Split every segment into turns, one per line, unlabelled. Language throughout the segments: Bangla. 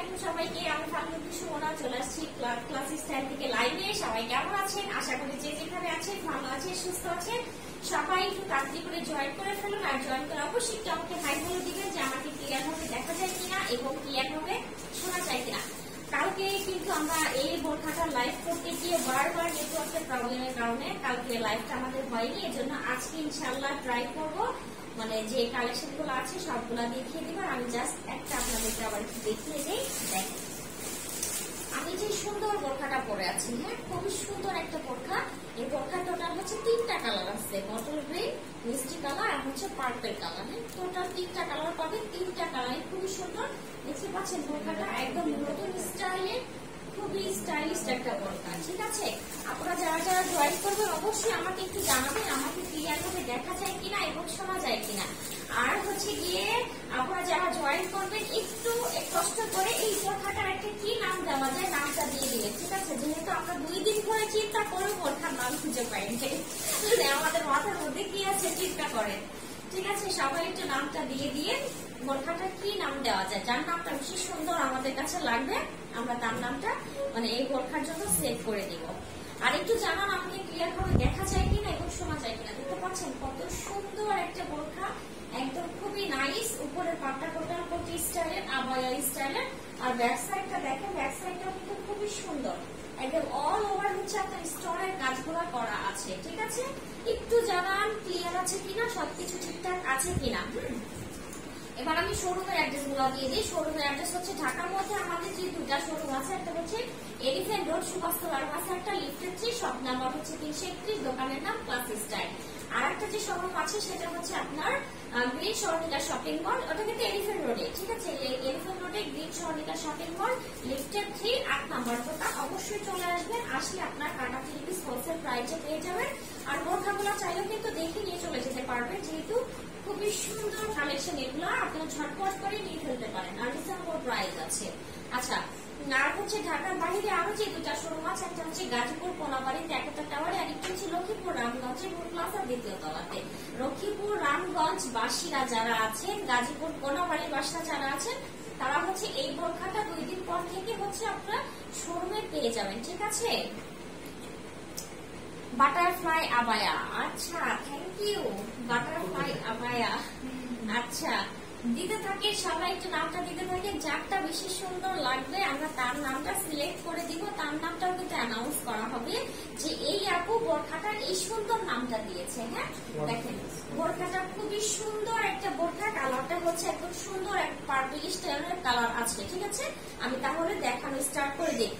আলাইকুম সবাইকে। আমি ফারহানা সুমনা চলে আসছি ক্লাস স্টাইল থেকে লাইভে। সবাই কেমন আছেন? আশা করি যে যেখানে আছেন ভালো আছেন, সুস্থ আছেন। সবাই একটু তাড়াতাড়ি করে জয়েন করে ফেলুন, আর জয়েন করে অবশ্যই একটু আমাকে হাই বলে দিবেন যে আমাকে ক্লিয়ার ভাবে দেখা যায় কিনা এবং ক্লিয়ার ভাবে শোনা যায় কিনা। কালকে কিন্তু আমরা এই বোরখাটা লাইভ করতে গিয়ে বারবার নেটওয়ার্কের প্রবলেমের কারণে কালকে লাইভটা আমাদের হয়নি। এজন্য আজকে ইনশাআল্লাহ ট্রাই করবো, মানে যে কালেকশন গুলো আছে সবগুলা দেখিয়ে দিব। আমি জাস্ট একটা আপনাদেরকে আবার একটু দেখিয়ে দিই। দেখেন আমি যে সুন্দর বোরখাটা পরে আছি, হ্যাঁ খুবই সুন্দর একটা বোরখা। এই বোরখা টোটাল হচ্ছে 3টা কালার আছে, বটল গ্রিন, মিষ্টি কালার আর হচ্ছে পার্পল কালার। হ্যাঁ টোটাল 3টা কালার পাবেন, 3টা কালারই খুবই সুন্দর। দেখতে পাচ্ছেন বোরখাটা একদম নতুন স্টাইলে, খুবই স্টাইলিশ একটা বোরখা। ঠিক আছে, আপনারা যারা যারা জয়েন করবেন অবশ্যই আমাকে একটু জানাবেন আমাকে ক্লিয়ার ভাবে দেখা যায় কিনা এবং শোনা যায় কিনা। আর হচ্ছে গিয়ে আপনারা যারা জয়েন করবেন একটু কষ্ট করে এই বোরখাটার একটা কি নাম দেওয়া যায় নামটা দিয়ে দিবেন। ঠিক আছে, যেহেতু আমরা 2 দিন ধরে চিন্তা করে বোরখার নাম খুঁজে পাইনি, আমাদের মাথার মধ্যে কি আছে চিন্তা করেন। ঠিক আছে, সবাই একটু নামটা দিয়ে দিয়ে বোরখাটা কি নাম দেওয়া যায়, যার নামটা বেশি সুন্দর আমাদের কাছে লাগবে আমরা তার নামটা মানে এই বোরখার জন্য সেভ করে দিব। আর একটু জানান আমাকে ক্লিয়ার ভাবে দেখা যায় কিনা এবং শোনা যায় কিনা। দেখতে পাচ্ছেন কত সুন্দর একটা বোরখা, একদম খুবই নাইস। উপরের পাটটা টোটাল কোটি স্টাইলের, আবায়া স্টাইলের। আর ব্যাক সাইডটা দেখেন, ব্যাক সাইডটা কিন্তু খুবই সুন্দর, একদম অল ওভার হচ্ছে আপনার স্টোনের কাজগুলো করা আছে। ঠিক আছে, একটু জানান ক্লিয়ার আছে কিনা, সবকিছু ঠিকঠাক আছে কিনা। এবার আমি শোরুমের অ্যাড্রেস গুলো দিয়ে দিই। শোরুমের অ্যাড্রেস হচ্ছে ঢাকার মধ্যে আমাদের যে 2টা শোরুম আছে, একটা হচ্ছে এলিফ্যান্ট রোড সুভাষতলার পাশে একটা লিফটের 3, শপ নাম্বার হচ্ছে 331, দোকানের নাম ক্লাস স্টাইল। আর একটা যে শোরুম আছে সেটা হচ্ছে আপনার গ্রিন সরণিকা শপিং মল, ওটা কিন্তু এলিফ্যান্ট রোডে। ঠিক আছে, এলিফ্যান্ট রোডে গ্রিন সরণিকা শপিং মল, লিফটের 3, 8 নাম্বার দোকান। অবশ্যই চলে আসবেন, আসলে আপনার কাটা 3 পিস হোলসেল প্রাইসে পেয়ে যাবেন। আর বোরখাগুলো চাইলেও কিন্তু দেখে নিয়ে চলে যেতে পারবেন, যেহেতু খুবই সুন্দর কালেকশন এগুলো, আপনারা ঝটপট করে নিয়ে ফেলতে পারেন। আর রিজনেবল প্রাইস আছে। আচ্ছা, আর হচ্ছে ঢাকার বাইরে আরো যে 2টা শোরুম আছে, একটা হচ্ছে গাজীপুর কোনাবাড়িতে একটা টাওয়ারে, আর একটা হচ্ছে লক্ষ্মীপুর রামগঞ্জে ভোর প্লাজার 2য় তলাতে। লক্ষ্মীপুর রামগঞ্জ বাসীরা যারা আছেন, গাজীপুর কোনাবাড়ি বাসীরা যারা আছেন, তারা হচ্ছে এই বোরখাটা 2 দিন পর থেকে হচ্ছে আপনারা শোরুমে পেয়ে যাবেন। ঠিক আছে, বাটারফ্লাই আবায়া। আচ্ছা, থ্যাংক ইউ বাটারফ্লাই আবায়া। আচ্ছা, দিতে থাকে সবাই, একটু নামটা দিতে থাকে, যারটা বেশি সুন্দর লাগবে আমরা তার নামটা সিলেক্ট করে দিব। তার নামটাও কিন্তু অ্যানাউন্স করা হবে যে এই আপু বোরখাটার এই সুন্দর নামটা দিয়েছে। হ্যাঁ দেখেন বোরখাটা খুবই সুন্দর একটা বোরখা, কালারটা হচ্ছে একদম সুন্দর এক পার্পল স্টাইলের কালার আছে। ঠিক আছে, আমি তাহলে দেখানো স্টার্ট করে দিই।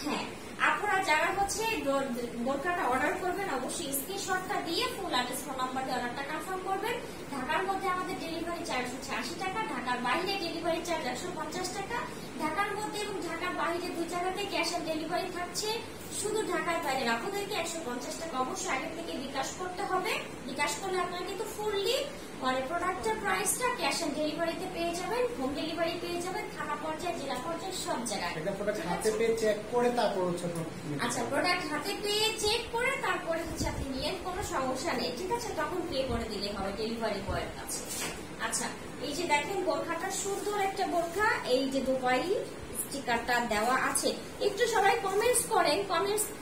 হ্যাঁ, আপনারা যারা হচ্ছে বোরখাটা অর্ডার করবেন অবশ্যই স্ক্রিনশটটা দিয়ে ফুল অ্যাড্রেস ফোন নাম্বার দিয়ে অর্ডারটা কনফার্ম করবেন। ঢাকার মধ্যে আমাদের ডেলিভারি চার্জ হচ্ছে 80 টাকা, ঢাকার বাইরে ডেলিভারি চার্জ 150 টাকা। ঢাকার মধ্যে এবং ঢাকার বাইরে 2 জায়গাতে ক্যাশ অন ডেলিভারি থাকছে। শুধু ঢাকার বাইরে আপনাদেরকে 150 টাকা অবশ্যই আগে থেকে বিকাশ করতে হবে। বিকাশ করলে আপনারা কিন্তু ফুললি মানে প্রোডাক্টের প্রাইসটা ক্যাশ অন ডেলিভারিতে পেয়ে যাবেন, হোম ডেলিভারি পেয়ে যাবেন, থানা পর্যায়ে জেলা পর্যায়ে সব জায়গায়।
এটা প্রোডাক্ট হাতে পেয়ে চেক করে তারপর হচ্ছে।
আচ্ছা, প্রোডাক্ট হাতে পেয়ে চেক করে তারপরে হচ্ছে আপনি নিয়েন, কোনো সমস্যা নেই। ঠিক আছে, তখন পে করে দিলে হবে ডেলিভারি বয়ের কাছে। আচ্ছা, এই যে দেখেন বোরখাটা সুন্দর একটা বোরখা, এই যে দুবাই স্টিকারটা দেওয়া আছে। একটু সবাই কমেন্টস করেন,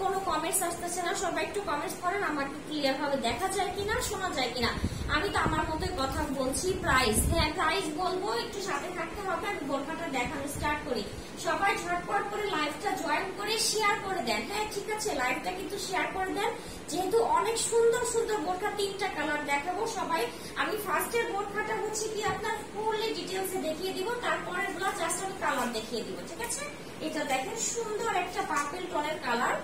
কোনো কমেন্টস আসতেছে না, সবাই একটু কমেন্টস করেন আমাকে ক্লিয়ার ভাবে দেখা যায় কিনা, শোনা যায় কিনা। আমি তো আমার মতোই কথা বলছি। প্রাইস, হ্যাঁ প্রাইস বলবো, একটু সাথে থাকতে হবে। আমি বোরখাটা দেখানো স্টার্ট করি। সবাই ঝটপট করে লাইভটা জয়েন করে শেয়ার করে দেন। হ্যাঁ ঠিক আছে, লাইভটা কিন্তু শেয়ার করে দেন, যেহেতু অনেক সুন্দর সুন্দর বোরখা 3টা কালার দেখাবো সবাই। আমি ফার্স্টের বোরখাটা হচ্ছে কি আপনার ফুললি ডিটেলসে দেখিয়ে দিব, তারপরে গুলো জাস্ট আমি কালার দেখিয়ে দিব। ঠিক আছে, এটা দেখেন সুন্দর একটা পার্পল টোনের কালার,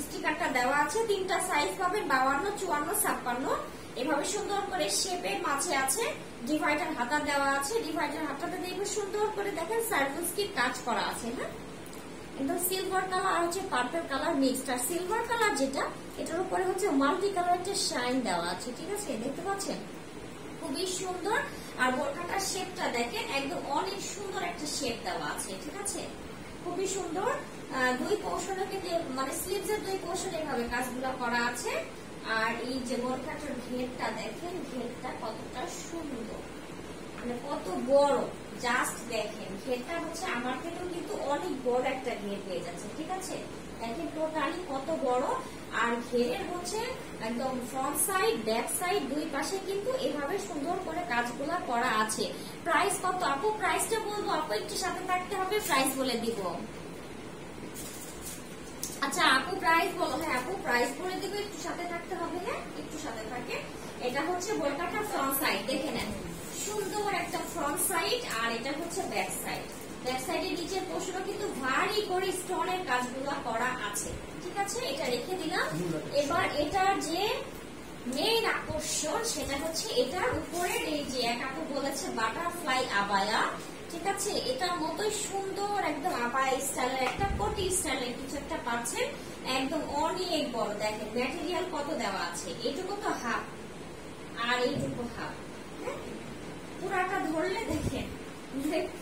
স্টিকারটা দেওয়া আছে। 3টা সাইজ পাবেন, 52, 54, 56। এভাবে সুন্দর করে শেপের মাঝে আছে, ডিভাইডার হাতা দেওয়া আছে। ডিভাইডার হাতাটা দেখবে সুন্দর করে দেখেন সার্ভিসকিট কাজ করা আছে। হ্যাঁ একদম সিলভার কালার আর হচ্ছে পার্পল কালার মিক্সড। আর সিলভার কালার যেটা, এটার উপরে হচ্ছে মাল্টি কালার একটা শাইন দেওয়া আছে। ঠিক আছে, দেখতে পাচ্ছেন খুবই সুন্দর। আর বোরখাটার শেপটা দেখেন, একদম অনেক সুন্দর একটা শেপ দেওয়া আছে। ঠিক আছে, খুবই সুন্দর। 2 পোর্শনে কিন্তু মানে স্লিভস এর 2 পোর্শনে এভাবে কাজগুলো করা আছে। আর এই যে বোরখাটার ঘেরটা দেখেন, ঘেরটা কতটা সুন্দর, মানে কত বড়, জাস্ট দেখেন ঘেরটা হচ্ছে আমার থেকেও কিন্তু অনেক বড় একটা ঘের পেয়ে যাচ্ছে, ঠিক আছে। দেখেন টোটালি কত বড়, আর ঘেরের হচ্ছে একদম ফ্রন্ট সাইড ব্যাক সাইড দুই পাশে কিন্তু এভাবে সুন্দর করে কাজগুলা করা আছে। প্রাইস কত আপু? প্রাইসটা বলবো আপু, একটু সাথে থাকতে হবে, প্রাইস বলে দিব। আচ্ছা আপু প্রাইস বলো। হ্যাঁ আপু প্রাইস বলে দিব, একটু সাথে থাকতে হবে। হ্যাঁ একটু সাথে থাকে। এটা হচ্ছে বোরকাটা ফ্রন্ট সাইড, দেখে নেন সুন্দর একটা ফ্রন্ট সাইড, আর এটা হচ্ছে ব্যাক সাইড। ব্যাক সাইডের নিচের পোর্শনও কিন্তু ভারী করে স্টোনের কাজগুলো করা আছে, ঠিক আছে। এটা রেখে দিলাম। এবার এটার যে মেইন আকর্ষণ সেটা হচ্ছে এটার উপরের এই যে এক আপু বলেছে বাটারফ্লাই আবায়া, ঠিক আছে। এটার মতোই সুন্দর একদম আবায়া স্টাইলের একটা কোটি স্টাইলের কিছু একটা পাচ্ছেন, একদম অনেক বড়। দেখেন ম্যাটেরিয়াল কত দেওয়া আছে, এইটুকু তো হাফ আর এইটুকু হাফ, পুরাটা ধরলে দেখেন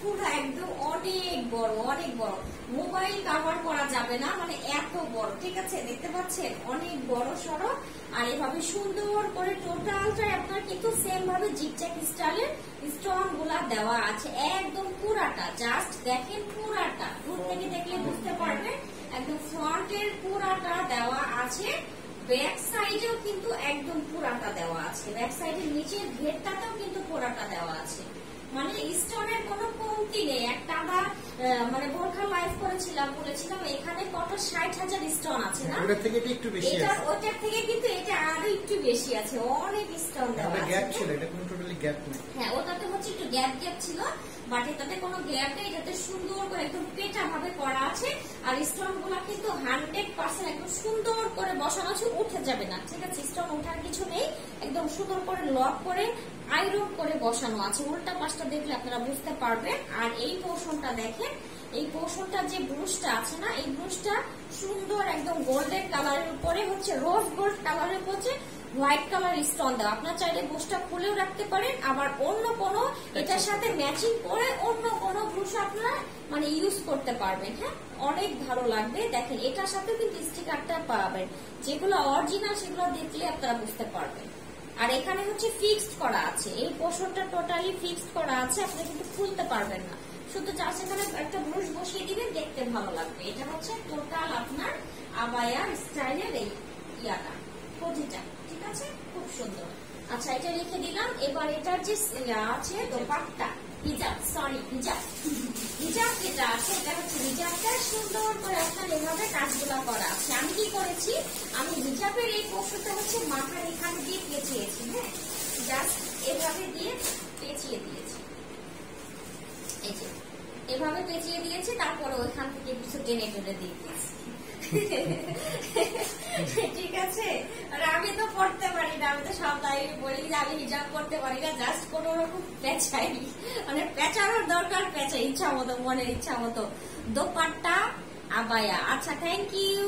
পুরো একদম অনেক বড়, অনেক বড়। মোবাইল কভার করা যাবে না, মানে এত বড়, ঠিক আছে। দেখতে পাচ্ছেন অনেক বড় সড়ো, আর এভাবে সুন্দর করে টোটালটা আপনার কিন্তু সেম ভাবে জিগজ্যাগ স্টাইলের স্টোন গুলা দেওয়া আছে, একদম পুরাটা। জাস্ট দেখেন পুরাটা, দূর থেকে দেখলে বুঝতে পারবেন একদম ফ্রন্টের পুরাটা দেওয়া আছে, ব্যাক সাইডেও কিন্তু একদম পুরাটা দেওয়া আছে, ব্যাক সাইডের নিচের ঘেরটাতেও কিন্তু পুরাটা দেওয়া আছে। মানে স্টোনের কোনো কমতি নেই। একটা আমরা মানে বোরখা লাইভ করেছিলাম, বলেছিলাম এখানে কত 60,000 স্টোন আছে না,
ওটার থেকে একটু বেশি আছে।
ওটার থেকে কিন্তু এটা আরো একটু বেশি আছে, অনেক স্টোন দেওয়া আছে।
গ্যাপ ছিল, এটা কোনো টোটালি গ্যাপ নেই।
হ্যাঁ ওটাতে হচ্ছে একটু গ্যাপ ছিল, বাট এটাতে কোনো গ্যাপ নেই। এটাতে সুন্দর করে একদম পেটা ভাবে করা আছে, আর স্টোন গুলা কিন্তু 100% একদম সুন্দর করে বসানো আছে, উঠে যাবে না, ঠিক আছে। স্টোন ওঠার কিছু নেই, একদম সুন্দর করে লক করে আয়রন করে বসানো আছে। উল্টা পাশটা দেখলে আপনারা বুঝতে পারবেন। আর এই পোর্শনটা দেখেন, এই পোর্শনটা যে ব্রুশটা আছে না, এই ব্রুশটা সুন্দর একদম গোল্ডেন কালারের উপরে হচ্ছে রোজ গোল্ড কালারের হচ্ছে হোয়াইট কালার স্টোন দেওয়া। আপনার চাইলে ব্রুশটা খুলেও রাখতে পারেন, আবার অন্য কোনো এটার সাথে ম্যাচিং করে অন্য কোনো ব্রুশ আপনারা মানে ইউজ করতে পারবেন। হ্যাঁ অনেক ভালো লাগবে। দেখেন এটার সাথে কিন্তু স্টিকারটা পাবেন, যেগুলো অরিজিনাল সেগুলো দেখলে আপনারা বুঝতে পারবেন। আর এখানে হচ্ছে ফিক্সড করা আছে, এই পোর্শনটা টোটালি ফিক্সড করা আছে, আপনি কিন্তু খুলতে পারবেন না, শুধু জাস্ট এখানে একটা ব্রুশ বসিয়ে দিবেন, দেখতে ভালো লাগবে। এটা হচ্ছে টোটাল আপনার আবায়ার স্টাইলের এই ইয়াটা কোটিটা, ঠিক আছে, খুব সুন্দর। আচ্ছা এটা রেখে দিলাম। এবার এটার যে আছে দোপাট্টা হিজাব, সরি হিজাব, হিজাব যেটা আছে এটা হচ্ছে হিজাবটা সুন্দর করে আপনার এভাবে কাজগুলা করা আছে। আমি কি করেছি, আমি হিজাবের এই পোর্শনটা হচ্ছে মাথার এখানে দিয়ে পেঁচিয়েছি। হ্যাঁ জাস্ট এভাবে দিয়ে পেঁচিয়ে দিয়েছি, এই যে এভাবে পেঁচিয়ে দিয়েছি, তারপরে ওইখান থেকে কিছু টেনে টেনে দিয়ে দিয়েছি, ঠিক আছে। আর আমি তো পড়তে পারি না, আমি তো সব লাইভে বলি যে আমি হিজাব করতে পারি না, জাস্ট কোন রকম পেঁচাই, মানে পেঁচানোর দরকার পেঁচাই ইচ্ছা মতো, মনের ইচ্ছা মতো। দোপাট্টা আবায়া। আচ্ছা থ্যাংক ইউ।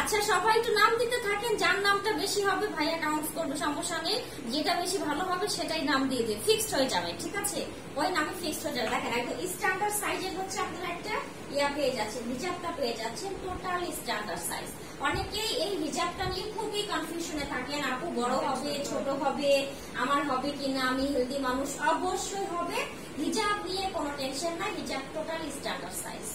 আচ্ছা সবাই একটু নাম দিতে থাকেন, যার নামটা বেশি হবে ভাইয়া কাউন্ট করবে, সমস্যা নেই, যেটা বেশি ভালো হবে সেটাই নাম দিয়ে দিয়ে ফিক্সড হয়ে যাবে, ঠিক আছে। ওই নামে ফিক্সড হয়ে যাবে। দেখেন একদম স্ট্যান্ডার্ড সাইজের হচ্ছে আপনারা একটা ইয়া পেয়ে যাচ্ছেন, হিজাবটা পেয়ে যাচ্ছেন টোটাল স্ট্যান্ডার্ড সাইজ। অনেকেই এই হিজাবটা নিয়ে খুবই কনফিউশনে থাকেন, আপু বড় হবে ছোট হবে, আমার হবে কিনা, আমি হেলদি মানুষ। অবশ্যই হবে, হিজাব নিয়ে কোনো টেনশন নাই, হিজাব টোটাল স্ট্যান্ডার্ড সাইজ,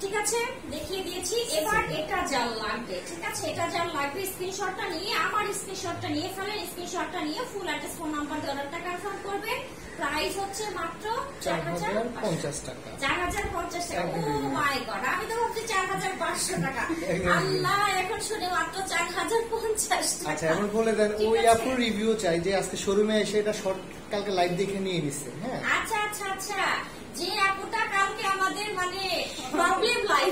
ঠিক আছে, দেখিয়ে দিয়েছি। এবার এটা যার লাগবে, ঠিক আছে, এটা যার লাগবে স্ক্রিনশটটা নিয়ে আমার স্ক্রিনশটটা নিয়ে ফেলেন, স্ক্রিনশটটা নিয়ে ফুল অ্যাড্রেস ফোন নাম্বার দিয়ে অর্ডারটা কনফার্ম করবেন। প্রাইস হচ্ছে মাত্র
4050 টাকা,
4050 টাকা। ও মাই গড, আমি তো ভাবছি 4500 টাকা। আল্লাহ, এখন শুনে মাত্র 4050 টাকা।
আচ্ছা এবার বলে দেন, ওই আপুর রিভিউ চাই যে আজকে শোরুমে এসে এটা শর্ট কালকে লাইভ দেখে নিয়ে নিছে। হ্যাঁ
আচ্ছা আচ্ছা আচ্ছা, যে আপুটা কালকে আমাদের মানে প্রবলেম লাইভ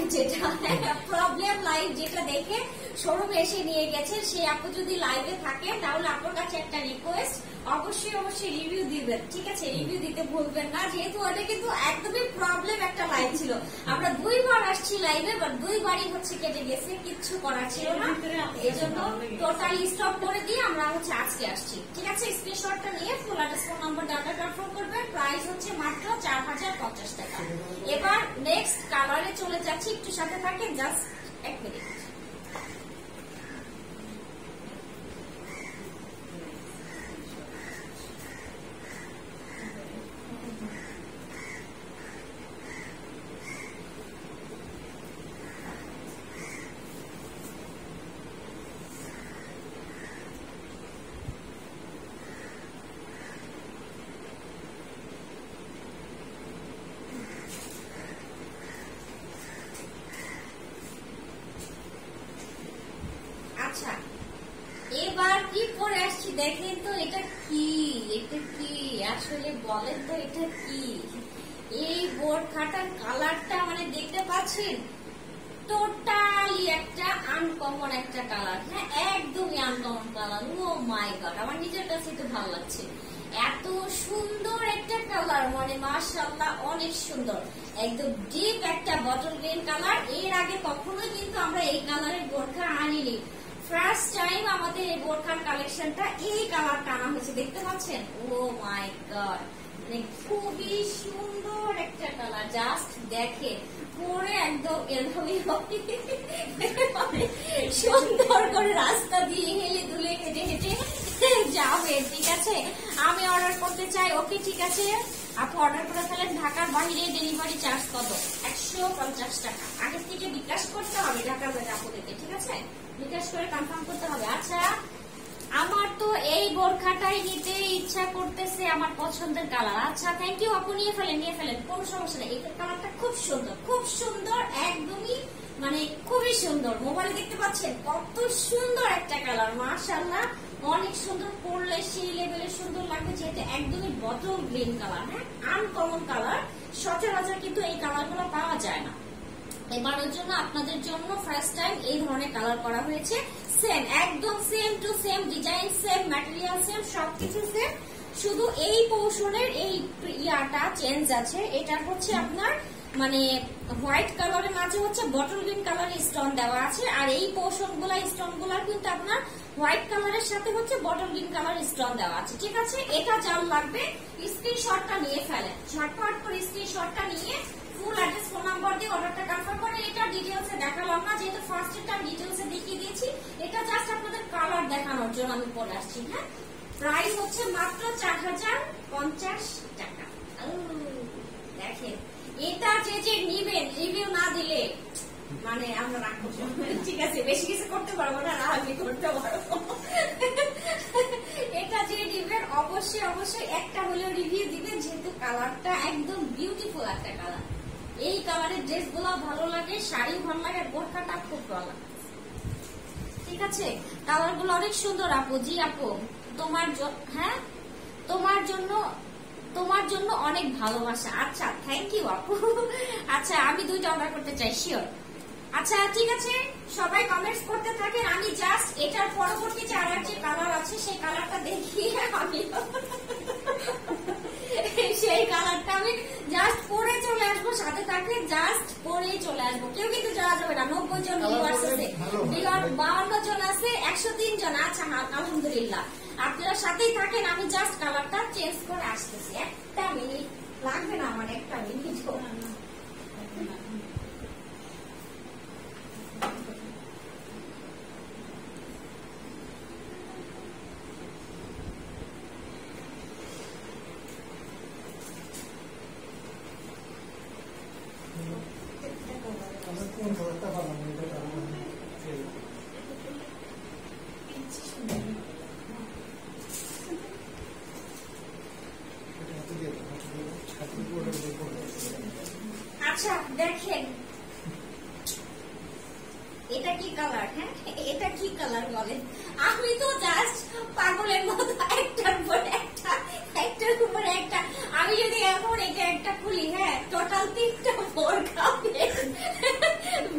যেটা দেখে শোরুমে এসে নিয়ে গেছে, সেই আপু যদি লাইভে থাকে তাহলে আপনার কাছে একটা রিকোয়েস্ট, অবশ্যই রিভিউ দিবেন, ঠিক আছে, রিভিউ দিতে ভুলবেন না, যেহেতু ওটা কিন্তু একদমই প্রবলেম একটা লাইভ ছিল। আমরা 2 বার আসছি লাইভে, বাট 2 বারই হচ্ছে কেটে গেছে, কিচ্ছু করার ছিল না, এই জন্য টোটালি স্টপ করে দিয়ে আমরা হচ্ছে আজকে আসছি, ঠিক আছে। স্ক্রিনশটটা নিয়ে full address phone number data confirm করবেন। প্রাইস হচ্ছে মাত্র 4050 টাকা। এবার নেক্সট কালারে চলে যাচ্ছি, একটু সাথে থাকেন, জাস্ট 1 মিনিট। বলেন তো এটা কি? এই বোরখাটার কালারটা মানে দেখতে পাচ্ছেন, টোটালি একটা আনকমন একটা কালার। হ্যাঁ, একদমই আনকমন কালার। ও মাই গড, আমার নিজের কাছে তো ভালো লাগছে। এত সুন্দর একটা কালার, মানে মাশাআল্লাহ অনেক সুন্দর। একদম ডিপ একটা বটল গ্রিন কালার। এর আগে কখনোই কিন্তু আমরা এই কালারের বোরখা আনিনি। ফার্স্ট টাইম আমাদের এই বোরখার কালেকশনটা এই কালারটা আনা হয়েছে, দেখতে পাচ্ছেন? ও মাই গড, মানে খুবই সুন্দর একটা কালার। জাস্ট দেখে পরে একদম এরকমই সুন্দর করে রাস্তা দিয়ে হেলে দুলে হেঁটে হেঁটে যাবে। ঠিক আছে, আমি অর্ডার করতে চাই। ওকে ঠিক আছে আপু, অর্ডার করে ফেলেন। ঢাকার বাইরে ডেলিভারি চার্জ কত? 150 টাকা। আগে থেকে বিকাশ করতে হবে ঢাকার বাইরে আপুদেরকে, ঠিক আছে? বিকাশ করে কনফার্ম করতে হবে। আচ্ছা, আমার তো এই বোরখাটাই নিতে ইচ্ছা করতেছে, আমার পছন্দের কালার। আচ্ছা থ্যাংক ইউ আপু, নিয়ে ফেলেন, কোনো সমস্যা নেই। এই কালারটা খুব সুন্দর, খুব সুন্দর, একদমই মানে খুবই সুন্দর। মোবাইলে দেখতে পাচ্ছেন কত সুন্দর একটা কালার, মাশাআল্লাহ অনেক সুন্দর। পরলে সেই লেভেলে সুন্দর লাগবে, যেটা একদমই বটল গ্রিন কালার। হ্যাঁ, আনকমন কালার, সচরাচর কিন্তু এই কালারগুলো পাওয়া যায় না। এবারের জন্য আপনাদের জন্য ফার্স্ট টাইম এই ধরনের কালার করা হয়েছে। সেম, একদম same to same design, same material, same সবকিছু সেম। শুধু এই পোর্শনের এই ইয়াটা চেঞ্জ আছে। এটা হচ্ছে আপনার মানে হোয়াইট কালারের মাঝে হচ্ছে বটল গ্রিন কালারের স্টোন দেওয়া আছে, আর এই পোর্শন গুলা স্টোন গুলা কিন্তু আপনার হোয়াইট কালারের সাথে হচ্ছে বটল গ্রিন কালার স্টোন দেওয়া আছে। ঠিক আছে, এটা যার লাগবে স্ক্রিনশটটা নিয়ে ফেলেন। ঝটপট করে স্ক্রিনশটটা নিয়ে ফুল অ্যাড্রেস ফোন নাম্বার দিয়ে অর্ডারটা কনফার্ম করেন। এটা ডিটেইলসে দেখালাম না, যেহেতু ফার্স্ট এটা ডিটেইলসে দেখিয়ে দিয়েছি। এটা জাস্ট আপনাদের কালার দেখানোর জন্য আমি পরে আসছি। হ্যাঁ, প্রাইস হচ্ছে মাত্র 4050 টাকা। দেখেন, এটা যে নিবেন, রিভিউ না দিলে মানে আমরা রাখবো। ঠিক আছে, বেশি কিছু করতে পারবো না, আমি করতে পারবো। এটা যে নিবেন অবশ্যই একটা হলেও রিভিউ দিবেন, যেহেতু কালারটা একদম বিউটিফুল একটা কালার। এই কালারের ড্রেস গুলো ভালো লাগে, শাড়ি ভালো লাগে, বোরখাটা খুব ভালো লাগে। ঠিক আছে, কালার গুলো অনেক সুন্দর আপু। জি আপু, হ্যাঁ তোমার জন্য অনেক ভালোবাসা। আচ্ছা থ্যাংক ইউ আপু। আচ্ছা, আমি 2টা অর্ডার করতে চাই, শিওর। আচ্ছা ঠিক আছে, সবাই কমেন্টস করতে থাকেন। আমি জাস্ট এটার পরবর্তী যে আর যে কালার আছে সেই কালারটা দেখিয়ে আমি সেই কালারটা আমি জাস্ট পরে চলে আসবো। সাথে থাকলে জাস্ট পরেই চলে আসবো। কেউ কিন্তু যাওয়া যাবে না। 90 জন ভিউয়ার্স আছে, 52 জন আছে, 103 জন। আচ্ছা আলহামদুলিল্লাহ, আপনারা সাথেই থাকেন। আমি জাস্ট কালারটা চেঞ্জ করে আসতেছি। একটা মিনিট লাগবে না আমার, একটা মিনিট। আচ্ছা দেখেন, এটা কি কালার? হ্যাঁ, এটা কি কালার বলেন? আমি তো জাস্ট পাগলের মতো একটার উপর একটা। আমি যদি এখন এটা একটা খুলি, হ্যাঁ, টোটাল 3টা বোরখা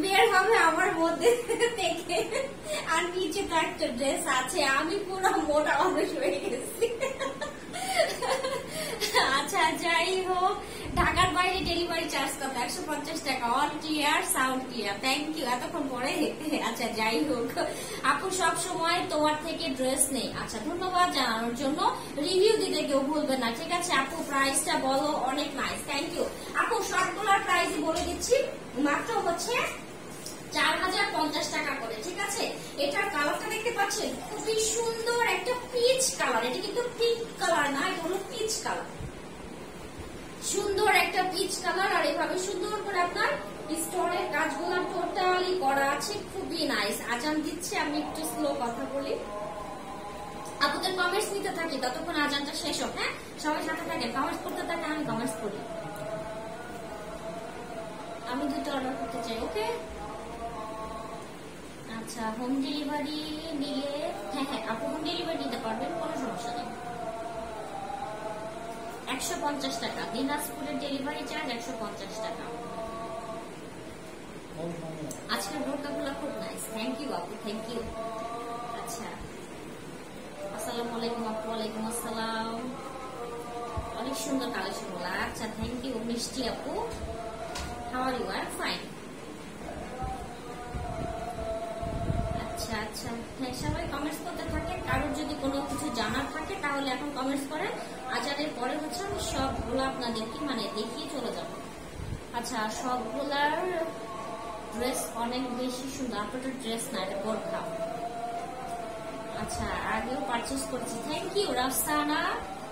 বের হবে আমার মধ্যে থেকে। আর নিচে তো একটা ড্রেস আছে। আমি পুরো মোটা মানুষ হয়ে গেছি। আচ্ছা যাই হোক, ঢাকার বাইরে ডেলিভারি চার্জ কত? 150 টাকা। All clear, sound clear. Thank you, এতক্ষণ পরে। আচ্ছা যাই হোক আপু, সব সময় তোমার থেকে ড্রেস নেই। আচ্ছা ধন্যবাদ জানানোর জন্য। রিভিউ দিতে কেউ ভুলবে না। ঠিক আছে আপু, প্রাইসটা বলো। অনেক নাইস, থ্যাংক ইউ আপু। সবগুলোর প্রাইস বলে দিচ্ছি, মাত্র হচ্ছে 4050 টাকা করে। ঠিক আছে, এটার কালারটা দেখতে পাচ্ছেন, খুবই সুন্দর একটা পিচ কালার। এটা কিন্তু পিঙ্ক কালার না, এটা হলো পিচ কালার। সুন্দর একটা পিচ কালার, আর এভাবে সুন্দর করে আপনার স্টোনের কাজগুলো টোটালি করা আছে, খুবই নাইস। আজান দিচ্ছে, আমি একটু স্লো কথা বলি। আপনাদের কমেন্টস নিতে থাকি ততক্ষণ আজানটা শেষ হোক। হ্যাঁ, সবাই সাথে থাকেন, কমেন্টস করতে থাকেন, আমি কমেন্টস করি। আমি 2টা অর্ডার করতে চাই। ওকে, আচ্ছা হোম ডেলিভারি নিলে, হ্যাঁ আপু হোম ডেলিভারি নিতে পারবেন, কোনো সমস্যা নেই। 150 টাকা, দিনাজপুরের ডেলিভারি চার্জ 150 টাকা। আজকের বোরকাগুলো খুব নাইস, থ্যাংক ইউ আপু, থ্যাংক ইউ। আচ্ছা, আসসালামু আলাইকুম আপু। ওয়ালাইকুম আসসালাম। অনেক সুন্দর কালেকশন গুলো। আচ্ছা, থ্যাংক ইউ মিষ্টি আপু। How are you? I am fine. আচ্ছা আচ্ছা, হ্যাঁ, সবাই কমেন্টস করতে থাকেন। কারোর যদি কোনো কিছু জানার থাকে তাহলে এখন কমেন্টস করেন। আজানের পরে হচ্ছে আমি সবগুলো আপনাদেরকে দেখিয়ে চলে যাব। আচ্ছা, সবগুলার ড্রেস অনেক বেশি সুন্দর। আপনাদের ড্রেস না, এটা বোরখা। আচ্ছা, আগেও পারচেজ করেছি। থ্যাংক ইউ রাফসানা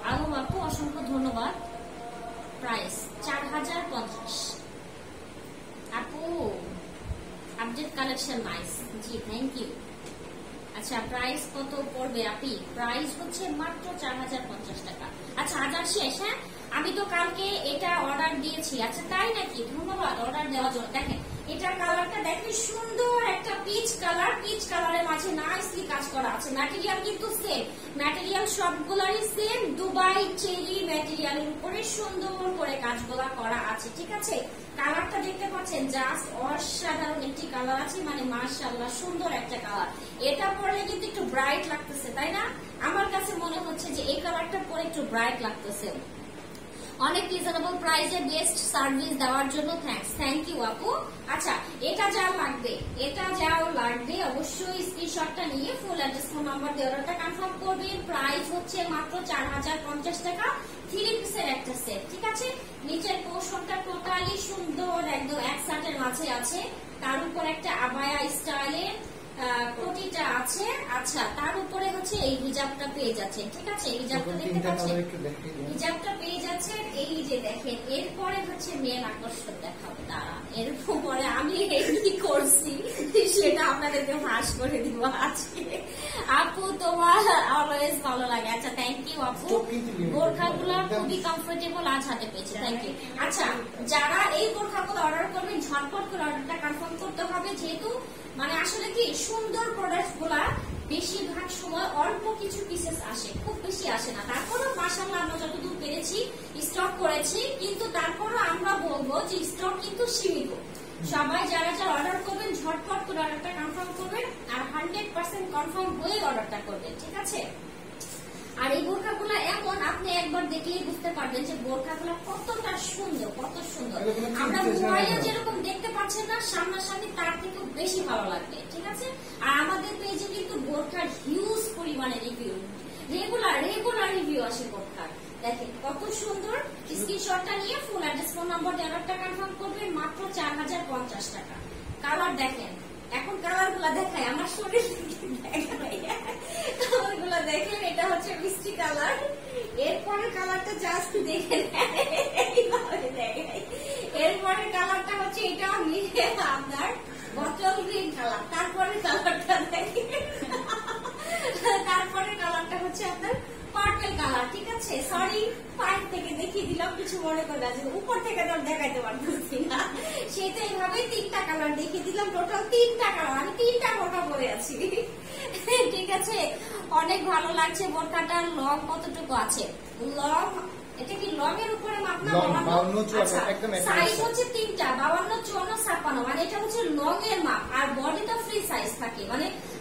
আলম আপু, অসংখ্য ধন্যবাদ। প্রাইস 4050 আপু। আপডেট কালেকশন নাইস, জি থ্যাংক ইউ। আচ্ছা, প্রাইস কত পড়বে আপি? প্রাইস হচ্ছে মাত্র 4050 টাকা। আচ্ছা, আজান শেষ। হ্যাঁ, আমি তো কালকে এটা অর্ডার দিয়েছি। আচ্ছা, তাই নাকি? ধন্যবাদ অর্ডার দেওয়ার জন্য। দেখেন এটার কালারটা দেখেন, সুন্দর একটা পিচ কালার। পিচ কালারের মাঝে নাইসলি কাজ করা আছে। ম্যাটেরিয়াল কিন্তু সেম, ম্যাটেরিয়াল সবগুলারই সেম। দুবাই চেরি ম্যাটেরিয়ালের উপরে সুন্দর করে কাজগুলা করা আছে, ঠিক আছে। কালারটা দেখতে পাচ্ছেন, জাস্ট অসাধারণ একটি কালার আছে, মাশাআল্লাহ সুন্দর একটা কালার। এটা পরলে কিন্তু একটু ব্রাইট লাগতেছে, তাই না? আমার কাছে মনে হচ্ছে যে এই কালারটা পরে একটু ব্রাইট লাগতেছে। অনেক রিজনেবল প্রাইসে বেস্ট সার্ভিস দেওয়ার জন্য থ্যাংক ইউ আপু। আচ্ছা, এটা যাও লাগবে অবশ্যই স্ক্রিনশটটা নিয়ে ফুল অ্যাড্রেস ফোন নাম্বার দিয়ে অর্ডারটা কনফার্ম করবেন। প্রাইস হচ্ছে মাত্র 4050 টাকা। 3 পিসের একটা সেট, ঠিক আছে। নিচের পোর্শনটা টোটালি সুন্দর, একদম এক সার্টের মাঝে আছে। তার উপর একটা আবায়া স্টাইলের কোটিটা আছে। আচ্ছা, তার উপরে হচ্ছে এই হিজাবটা পেয়ে যাচ্ছেন, ঠিক আছে। হিজাবটা দেখতে পাচ্ছেন, হিজাবটা পেয়ে যাচ্ছেন। এই যে দেখেন, এরপরে হচ্ছে মেন আকর্ষণ দেখাবো। তারা এরকম পরে আমি কি করছি সেটা আপনাদেরকে ফাঁস করে দিব আজকে। আপু তোমার অলওয়েজ ভালো লাগে। আচ্ছা, থ্যাংক ইউ আপু। বোরখাগুলো খুবই কমফোর্টেবল, আজ হাতে পেয়েছি, থ্যাংক ইউ। আচ্ছা, যারা এই বোরখাগুলো অর্ডার করবেন ঝটপট করে অর্ডারটা কনফার্ম করতে হবে, যেহেতু আসলে কি সুন্দর প্রোডাক্ট গুলা বেশিরভাগ সময় অল্প কিছু পিসেস আসে, খুব বেশি আসে না। তারপরও মাশাআল্লাহ আমরা যতদূর পেরেছি স্টক করেছি, কিন্তু তারপরও আমরা বলবো যে স্টক কিন্তু সীমিত। সবাই যারা অর্ডার করবেন ঝটপট করে অর্ডারটা কনফার্ম করবেন, আর 100% কনফার্ম হয়ে অর্ডারটা করবেন, ঠিক আছে। আর এই বোরখাগুলো এমন, আপনি একবার দেখলেই বুঝতে পারবেন যে বোরখাগুলো কতটা সুন্দর, কত সুন্দর। আমরা মোবাইলে যেরকম দেখতে পাচ্ছেন না, সামনাসামনি তার থেকেও বেশি ভালো লাগবে, ঠিক আছে। আর আমাদের পেজে কিন্তু বোরখার হিউজ পরিমাণে রিভিউ, রেগুলার রিভিউ আসে বোরখার। দেখেন কত সুন্দর। স্ক্রিনশটটা নিয়ে ফুল অ্যাড্রেস ফোন নাম্বার দিয়ে অর্ডারটা কনফার্ম করবেন, মাত্র 4050 টাকা। কালার দেখেন, এখন কালার গুলা দেখায় আমার শরীর কালার গুলা দেখেন। এটা হচ্ছে মিষ্টি কালার। এরপরে কালারটা জাস্ট দেখেন, এরপরে কালারটা হচ্ছে এটা আপনার বটল গ্রিন কালার। তারপরে কালারটা দেখেন, তারপরে কালারটা হচ্ছে আপনার পার্পল কালার, ঠিক আছে। সরি, পাইপ থেকে দেখিয়ে দিলাম, কিছু মনে করে না, উপর থেকে তো দেখাইতে পারতেছি না। সেটা এইভাবে 3টা কালার দেখিয়ে দিলাম, টোটাল 3টা কালার। আমি 3টা বোরখা পরে আছি, ঠিক আছে। অনেক ভালো লাগছে বোরখাটার। লং কতটুকু আছে? লং, এটা কি লং এর উপরে মাপ না? 52, সাইজ হচ্ছে 3টা, 52, 54, 56। এটা হচ্ছে লং এর মাপ। আর বডিটা ফ্রি সাইজ থাকে,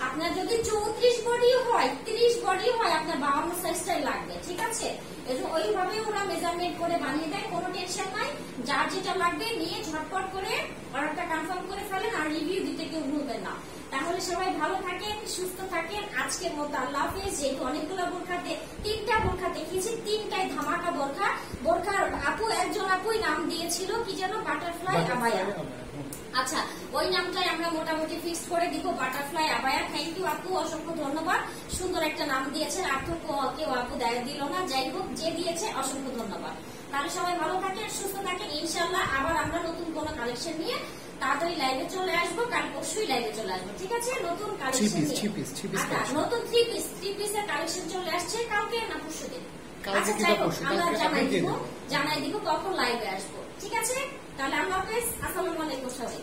আপনার যদি 34 বডি হয়, 30 বডি হয়, আপনার 52 সাইজটাই লাগবে, ঠিক আছে। ওইভাবে ওরা মেজারমেন্ট করে বানিয়ে দেয়, কোনো টেনশন নাই। যার যেটা লাগবে নিয়ে ঝটপট করে অর্ডারটা কনফার্ম করে ফেলেন, আর রিভিউ দিতে কেউ ভুলবেন না। তাহলে সবাই ভালো থাকেন, সুস্থ থাকেন। আজকের মতো আল্লাহ হাফেজ। যেহেতু অনেকগুলো বোরখাতে 3টা বোরখা দেখিয়েছি, 3টাই ধামাকা বোরখা। বোরখার আপু, একজন আপুই নাম দিয়েছিল কি যেন, বাটারফ্লাই আবায়া। আচ্ছা, ওই নামটাই আমরা মোটামুটি ফিক্সড করে দিব, বাটারফ্লাই আবায়া। থ্যাংক ইউ আপু, অসংখ্য ধন্যবাদ। সুন্দর একটা নাম দিয়েছেন, আপু কেউ আপু দিল না, যাই হোক, যে দিয়েছে অসংখ্য ধন্যবাদ। তাহলে সবাই ভালো থাকেন, সুস্থ থাকেন। ইনশাল্লাহ আবার আমরা নতুন কোনো কালেকশন নিয়ে তাড়াতাড়ি লাইভে চলে আসবো, কাল পরশুই লাইভে চলে আসবো, ঠিক আছে। নতুন কালেকশন নিয়ে, নতুন 3 পিসের কালেকশন চলে আসছে কালকে না পরশু দিন। আচ্ছা, যাই হোক, আমরা জানাই দিব কখন লাইভে আসবো, ঠিক আছে। তাহলে আল্লাহ হাফেজ, আসসালামু আলাইকুম সবাই।